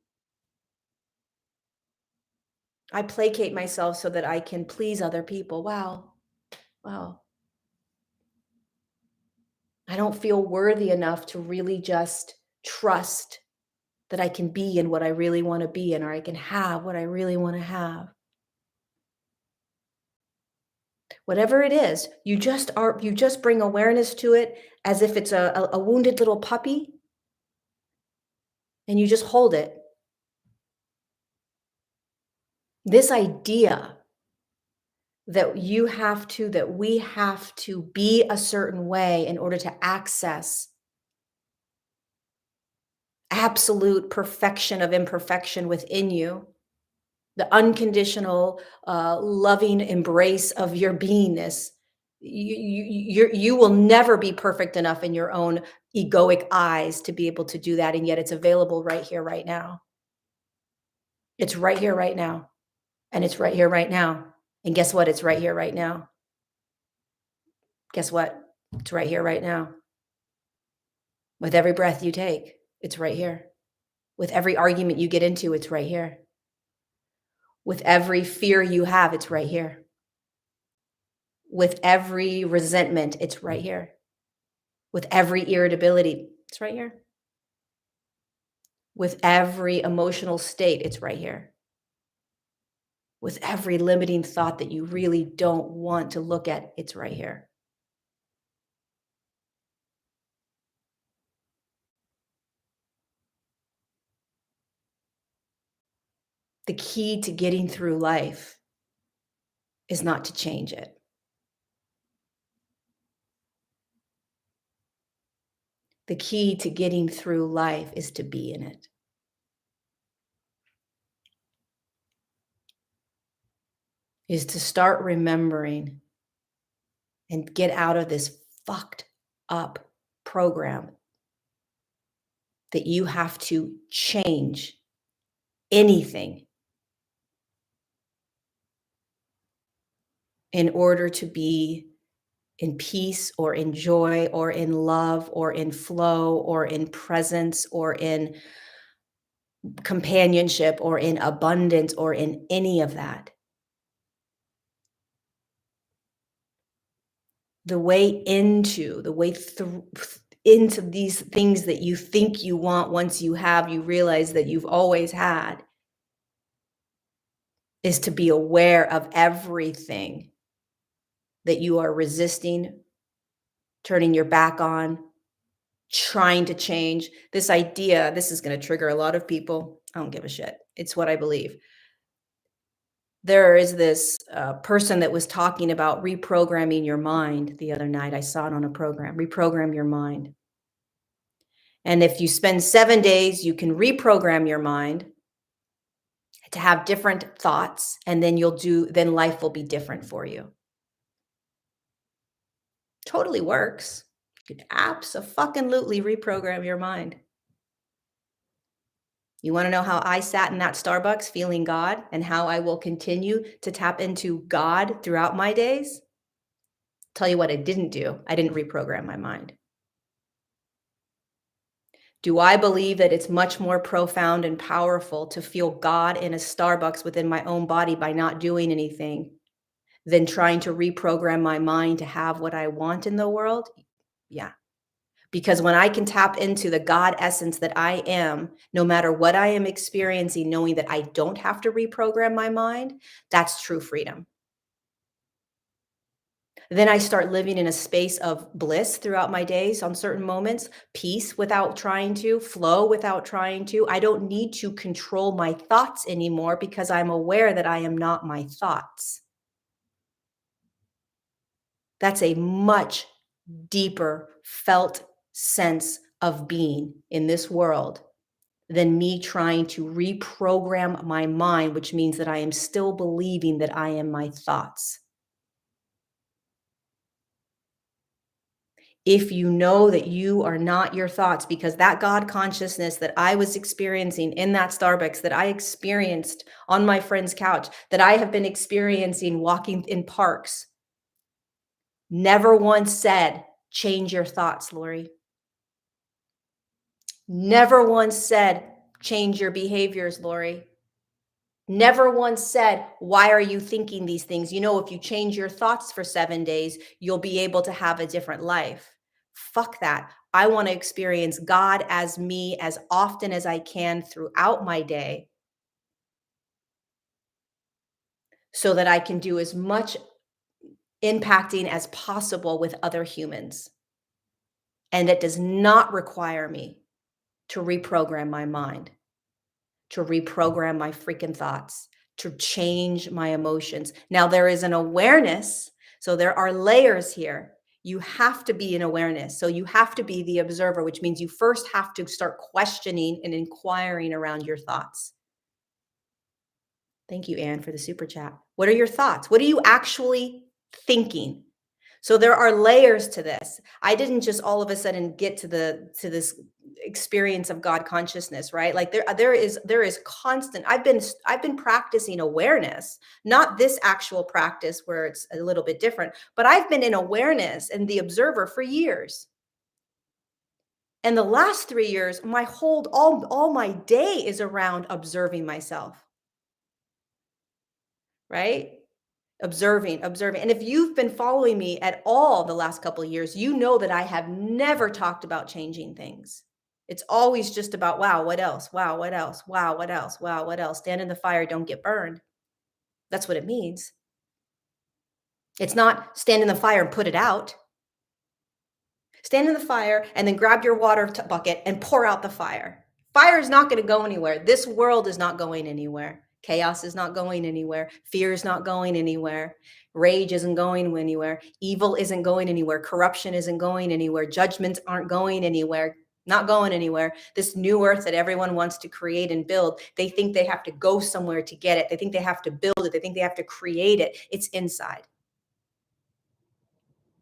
I placate myself so that I can please other people. Wow. Wow. I don't feel worthy enough to really just trust that I can be in what I really want to be in, or I can have what I really want to have. Whatever it is, you just bring awareness to it as if it's a wounded little puppy, and you just hold it. This idea that we have to be a certain way in order to access absolute perfection of imperfection within you, the unconditional, loving embrace of your beingness. You will never be perfect enough in your own egoic eyes to be able to do that, and yet it's available right here, right now. It's right here, right now, and it's right here, right now. And guess what? It's right here, right now. Guess what? It's right here, right now. With every breath you take, it's right here. With every argument you get into, it's right here. With every fear you have, it's right here. With every resentment, it's right here. With every irritability, it's right here. With every emotional state, it's right here. With every limiting thought that you really don't want to look at, it's right here. The key to getting through life is not to change it. The key to getting through life is to be in it. Is to start remembering and get out of this fucked up program that you have to change anything in order to be in peace or in joy or in love or in flow or in presence or in companionship or in abundance or in any of that. The way into these things that you think you want, once you have, you realize that you've always had, is to be aware of everything that you are resisting, turning your back on, trying to change. This idea, this is going to trigger a lot of people. I don't give a shit. It's what I believe. There is this person that was talking about reprogramming your mind the other night. I saw it on a program, reprogram your mind. And if you spend 7 days, you can reprogram your mind to have different thoughts, and then then life will be different for you. Totally works. You could abso-fucking-lutely reprogram your mind. You want to know how I sat in that Starbucks feeling God and how I will continue to tap into God throughout my days? Tell you what I didn't do. I didn't reprogram my mind. Do I believe that it's much more profound and powerful to feel God in a Starbucks within my own body by not doing anything than trying to reprogram my mind to have what I want in the world? Yeah. Because when I can tap into the God essence that I am, no matter what I am experiencing, knowing that I don't have to reprogram my mind, that's true freedom. Then I start living in a space of bliss throughout my days on certain moments, peace without trying to, flow without trying to. I don't need to control my thoughts anymore because I'm aware that I am not my thoughts. That's a much deeper felt sense of being in this world than me trying to reprogram my mind, which means that I am still believing that I am my thoughts. If you know that you are not your thoughts, because that God consciousness that I was experiencing in that Starbucks, that I experienced on my friend's couch, that I have been experiencing walking in parks, never once said, change your thoughts, Lori. Never once said, change your behaviors, Lori. Never once said, why are you thinking these things? You know, if you change your thoughts for 7 days, you'll be able to have a different life. Fuck that. I want to experience God as me as often as I can throughout my day so that I can do as much impacting as possible with other humans. And it does not require me to reprogram my mind, to reprogram my freaking thoughts, to change my emotions. Now, there is an awareness. So there are layers here. You have to be in awareness. So you have to be the observer, which means you first have to start questioning and inquiring around your thoughts. Thank you, Anne, for the super chat. What are your thoughts? What are you actually thinking? So there are layers to this. I didn't just all of a sudden get to this experience of God consciousness, right? Like there is constant. I've been practicing awareness, not this actual practice where it's a little bit different, but I've been in awareness and the observer for years. And the last 3 years, all my day is around observing myself, right? Observing. And if you've been following me at all the last couple of years, you know that I have never talked about changing things. It's always just about, wow, what else? Wow, what else? Wow, what else? Wow, what else? Stand in the fire, don't get burned. That's what it means. It's not stand in the fire and put it out. Stand in the fire and then grab your water bucket and pour out the fire. Fire is not going to go anywhere. This world is not going anywhere. Chaos is not going anywhere. Fear is not going anywhere. Rage isn't going anywhere. Evil isn't going anywhere. Corruption isn't going anywhere. Judgments aren't going anywhere. Not going anywhere. This new earth that everyone wants to create and build, they think they have to go somewhere to get it. They think they have to build it. They think they have to create it. It's inside.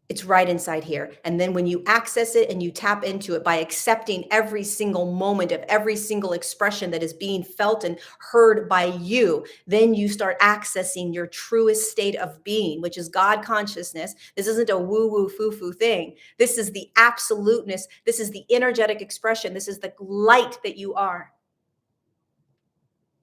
It's right inside here. And then when you access it and you tap into it by accepting every single moment of every single expression that is being felt and heard by you, then you start accessing your truest state of being, which is God consciousness. This isn't a woo-woo foo-foo thing. This is the absoluteness. This is the energetic expression. This is the light that you are.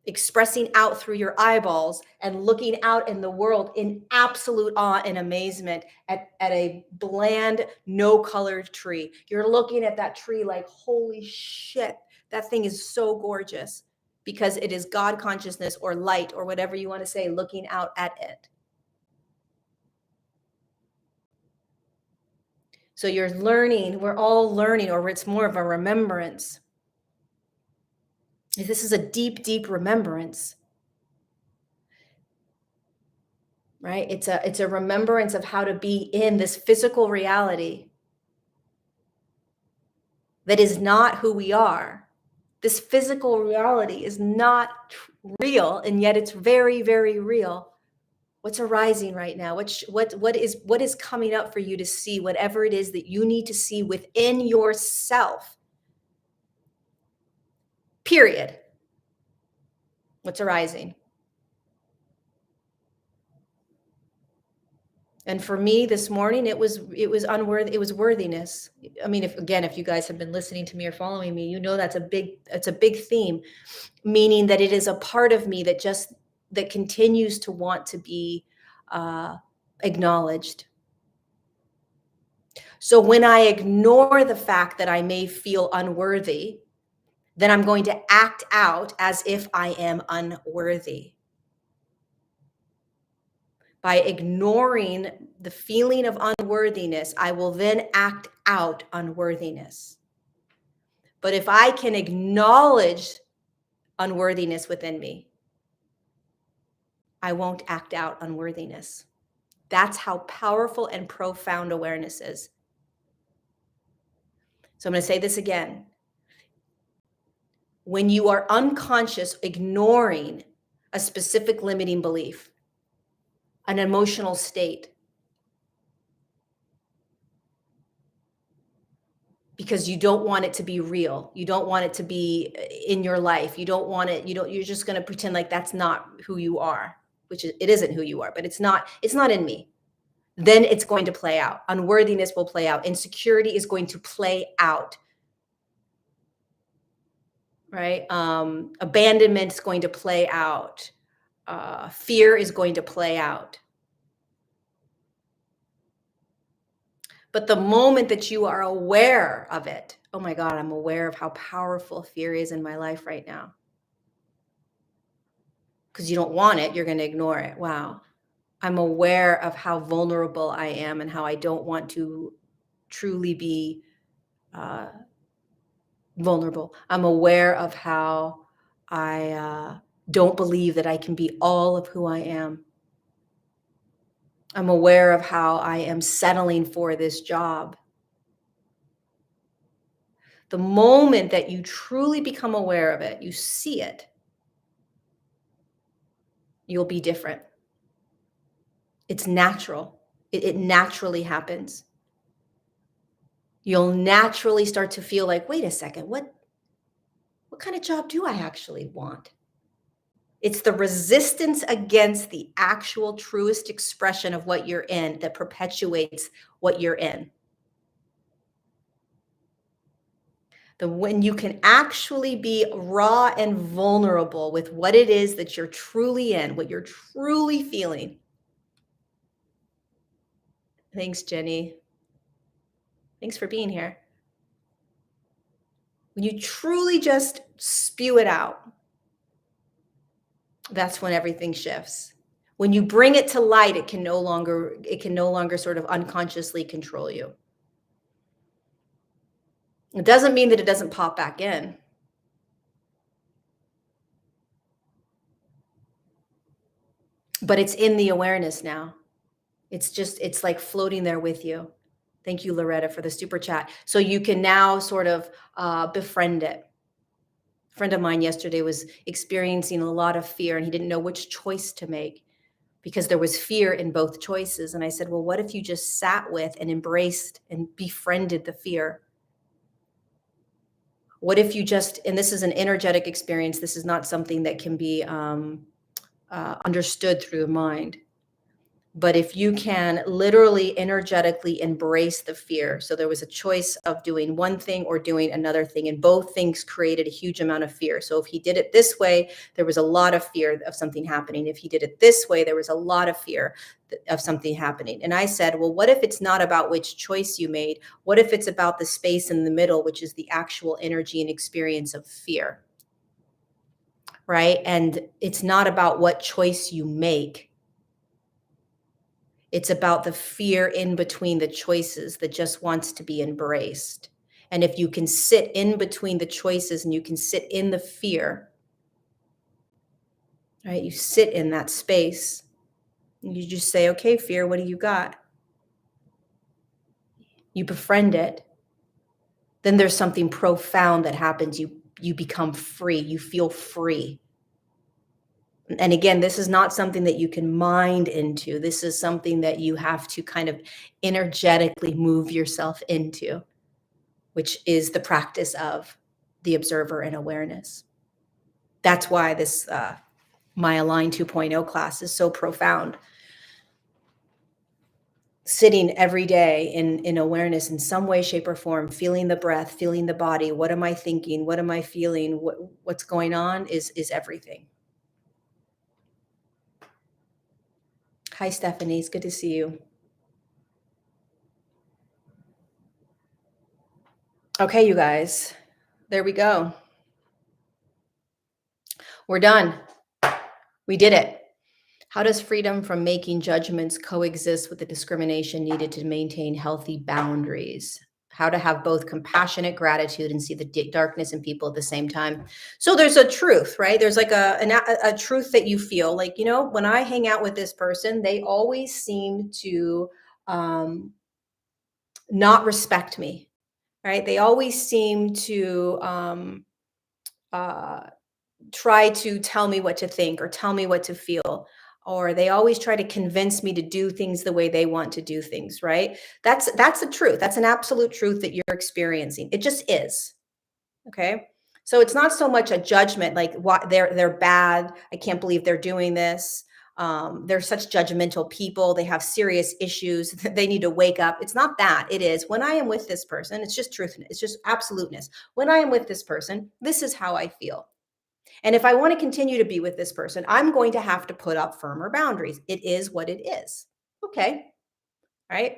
Expressing out through your eyeballs and looking out in the world in absolute awe and amazement at a bland, no colored tree. You're looking at that tree like, holy shit, that thing is so gorgeous because it is God consciousness or light or whatever you want to say looking out at it. So you're learning, we're all learning, or it's more of a remembrance. This is a deep, deep remembrance, right? It's a remembrance of how to be in this physical reality that is not who we are. This physical reality is not real, and yet it's very, very real. What's arising right now? What is coming up for you to see, whatever it is that you need to see within yourself. Period. What's arising? And for me this morning, it was unworthy, it was worthiness. I mean, if you guys have been listening to me or following me, you know it's a big theme, meaning that it is a part of me that continues to want to be acknowledged. So when I ignore the fact that I may feel unworthy, then I'm going to act out as if I am unworthy. By ignoring the feeling of unworthiness, I will then act out unworthiness. But if I can acknowledge unworthiness within me, I won't act out unworthiness. That's how powerful and profound awareness is. So I'm going to say this again. When you are unconscious, ignoring a specific limiting belief, an emotional state, because you don't want it to be real, you don't want it to be in your life, you're just going to pretend like that's not who you are, which it isn't who you are, but it's not in me. Then it's going to play out. Unworthiness will play out. Insecurity is going to play out. Right? Abandonment is going to play out. Fear is going to play out. But the moment that you are aware of it, oh my God, I'm aware of how powerful fear is in my life right now. Because you don't want it, you're going to ignore it. Wow. I'm aware of how vulnerable I am and how I don't want to truly be vulnerable. I'm aware of how I don't believe that I can be all of who I am. I'm aware of how I am settling for this job. The moment that you truly become aware of it, you see it, you'll be different. It's natural. It naturally happens. You'll naturally start to feel like, wait a second, what kind of job do I actually want? It's the resistance against the actual truest expression of what you're in that perpetuates what you're in. When you can actually be raw and vulnerable with what it is that you're truly in, what you're truly feeling. Thanks, Jenny. Thanks for being here. When you truly just spew it out, that's when everything shifts. When you bring it to light, it can no longer sort of unconsciously control you. It doesn't mean that it doesn't pop back in. But it's in the awareness now. It's like floating there with you. Thank you, Loretta, for the super chat. So you can now sort of befriend it. A friend of mine yesterday was experiencing a lot of fear, and he didn't know which choice to make because there was fear in both choices. And I said, well, what if you just sat with and embraced and befriended the fear? What if you just, and this is an energetic experience, this is not something that can be understood through the mind. But if you can literally energetically embrace the fear. So there was a choice of doing one thing or doing another thing, and both things created a huge amount of fear. So if he did it this way, there was a lot of fear of something happening. If he did it this way, there was a lot of fear of something happening. And I said, well, what if it's not about which choice you made? What if it's about the space in the middle, which is the actual energy and experience of fear? right? And it's not about what choice you make. It's about the fear in between the choices that just wants to be embraced. And if you can sit in between the choices and you can sit in the fear, right? You sit in that space and you just say, okay, fear, what do you got? You befriend it. Then there's something profound that happens. You become free. You feel free. And again, this is not something that you can mind into. This is something that you have to kind of energetically move yourself into, which is the practice of the observer and awareness. That's why this my Align 2.0 class is so profound. Sitting every day in awareness in some way, shape, or form, feeling the breath, feeling the body. What am I thinking? What am I feeling? What's going on is everything. Hi, Stephanie. It's good to see you. Okay, you guys, there we go. We're done. We did it. How does freedom from making judgments coexist with the discrimination needed to maintain healthy boundaries? How to have both compassionate gratitude and see the darkness in people at the same time. So there's a truth, right? There's like a truth that you feel like, you know, when I hang out with this person, they always seem to not respect me, right? They always seem to uh, try to tell me what to think or tell me what to feel, or they always try to convince me to do things the way they want to do things, right? That's the truth. That's an absolute truth that you're experiencing. It just is. Okay? So it's not so much a judgment like what they're bad. I can't believe they're doing this. They're such judgmental people. They have serious issues. They need to wake up. It's not that. It is when I am with this person, it's just truth. It's just absoluteness. When I am with this person, this is how I feel. And if I want to continue to be with this person, I'm going to have to put up firmer boundaries. It is what it is. Okay. Right.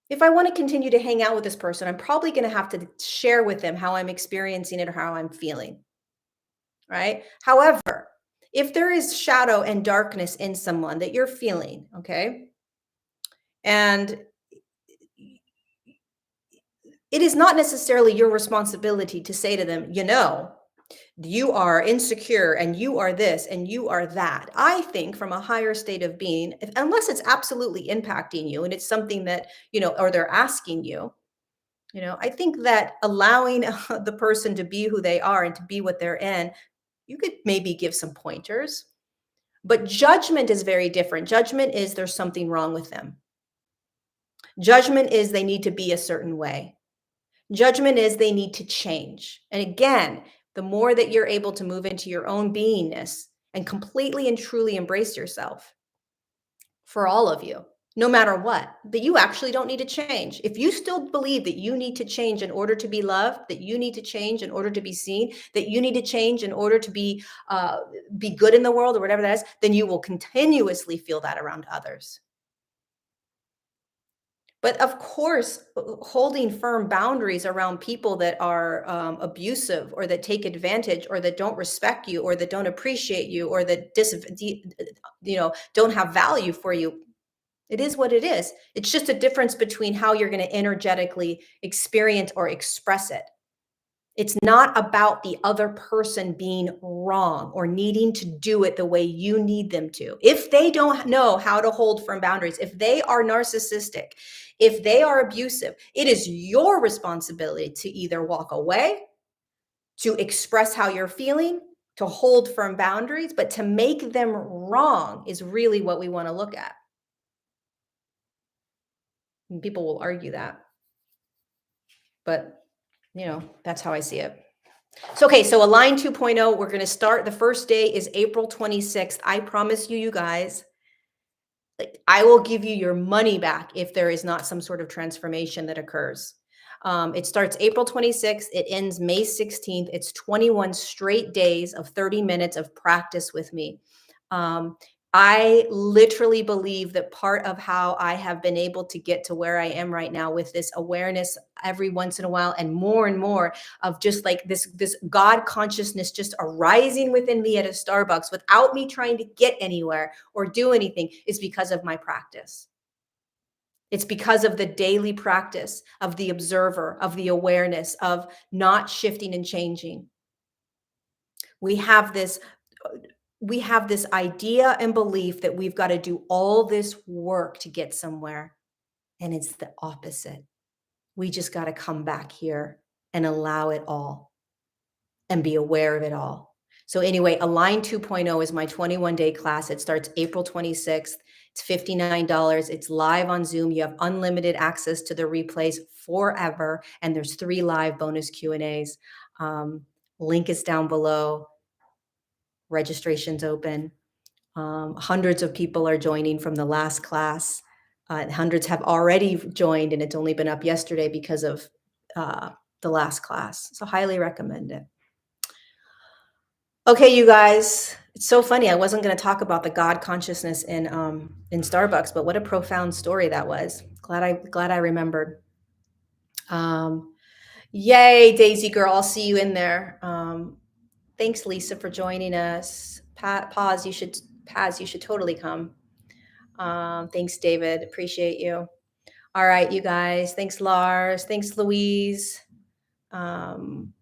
If I want to continue to hang out with this person, I'm probably going to have to share with them how I'm experiencing it or how I'm feeling. Right. However, if there is shadow and darkness in someone that you're feeling, okay, and it is not necessarily your responsibility to say to them, you know, you are insecure and you are this and you are that. I think from a higher state of being, unless it's absolutely impacting you and it's something that, you know, or they're asking you, you know, I think that allowing the person to be who they are and to be what they're in, you could maybe give some pointers. But judgment is very different. Judgment is there's something wrong with them. Judgment is they need to be a certain way. Judgment is they need to change. And again, the more that you're able to move into your own beingness and completely and truly embrace yourself for all of you, no matter what, that you actually don't need to change. If you still believe that you need to change in order to be loved, that you need to change in order to be seen, that you need to change in order to be good in the world or whatever that is, then you will continuously feel that around others. But of course, holding firm boundaries around people that are abusive or that take advantage or that don't respect you or that don't appreciate you or that don't have value for you. It is what it is. It's just a difference between how you're going to energetically experience or express it. It's not about the other person being wrong or needing to do it the way you need them to. If they don't know how to hold firm boundaries, if they are narcissistic, if they are abusive, it is your responsibility to either walk away, to express how you're feeling, to hold firm boundaries, but to make them wrong is really what we want to look at. And people will argue that. But, that's how I see it. So, okay, so Align 2.0, we're going to start. The first day is April 26th. I promise you, you guys, like, I will give you your money back if there is not some sort of transformation that occurs. It starts April 26th. It ends May 16th. It's 21 straight days of 30 minutes of practice with me. I literally believe that part of how I have been able to get to where I am right now with this awareness every once in a while and more of just like this God consciousness just arising within me at a Starbucks without me trying to get anywhere or do anything is because of my practice. It's because of the daily practice of the observer, of the awareness, of not shifting and changing. We have this we have this idea and belief that we've got to do all this work to get somewhere, and it's the opposite. We just got to come back here and allow it all and be aware of it all. So anyway, Align 2.0 is my 21-day class. It starts April 26th. It's $59. It's live on Zoom. You have unlimited access to the replays forever, and there's 3 live bonus Q&As. Link is down below. Registration's open. Hundreds of people are joining from the last class. Hundreds have already joined, and it's only been up yesterday because of the last class. So highly recommend it. Okay, you guys, it's so funny. I wasn't going to talk about the God consciousness in Starbucks, but what a profound story that was. Glad I remembered. Yay, Daisy girl, I'll see you in there. Thanks, Lisa, for joining us. Paz, you should totally come. Thanks, David. Appreciate you. All right, you guys. Thanks, Lars. Thanks, Louise.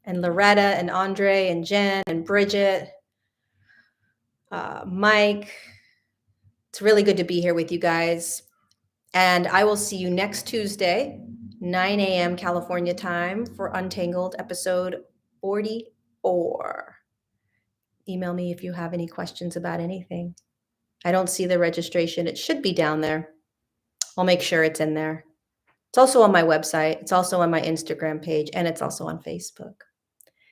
And Loretta and Andre and Jen and Bridget. Mike. It's really good to be here with you guys. And I will see you next Tuesday, 9 a.m. California time for Untangled episode 44. Email me if you have any questions about anything. I don't see the registration. It should be down there. I'll make sure it's in there. It's also on my website. It's also on my Instagram page, and it's also on Facebook.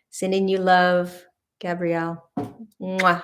Sending you love, Gabrielle. Mwah.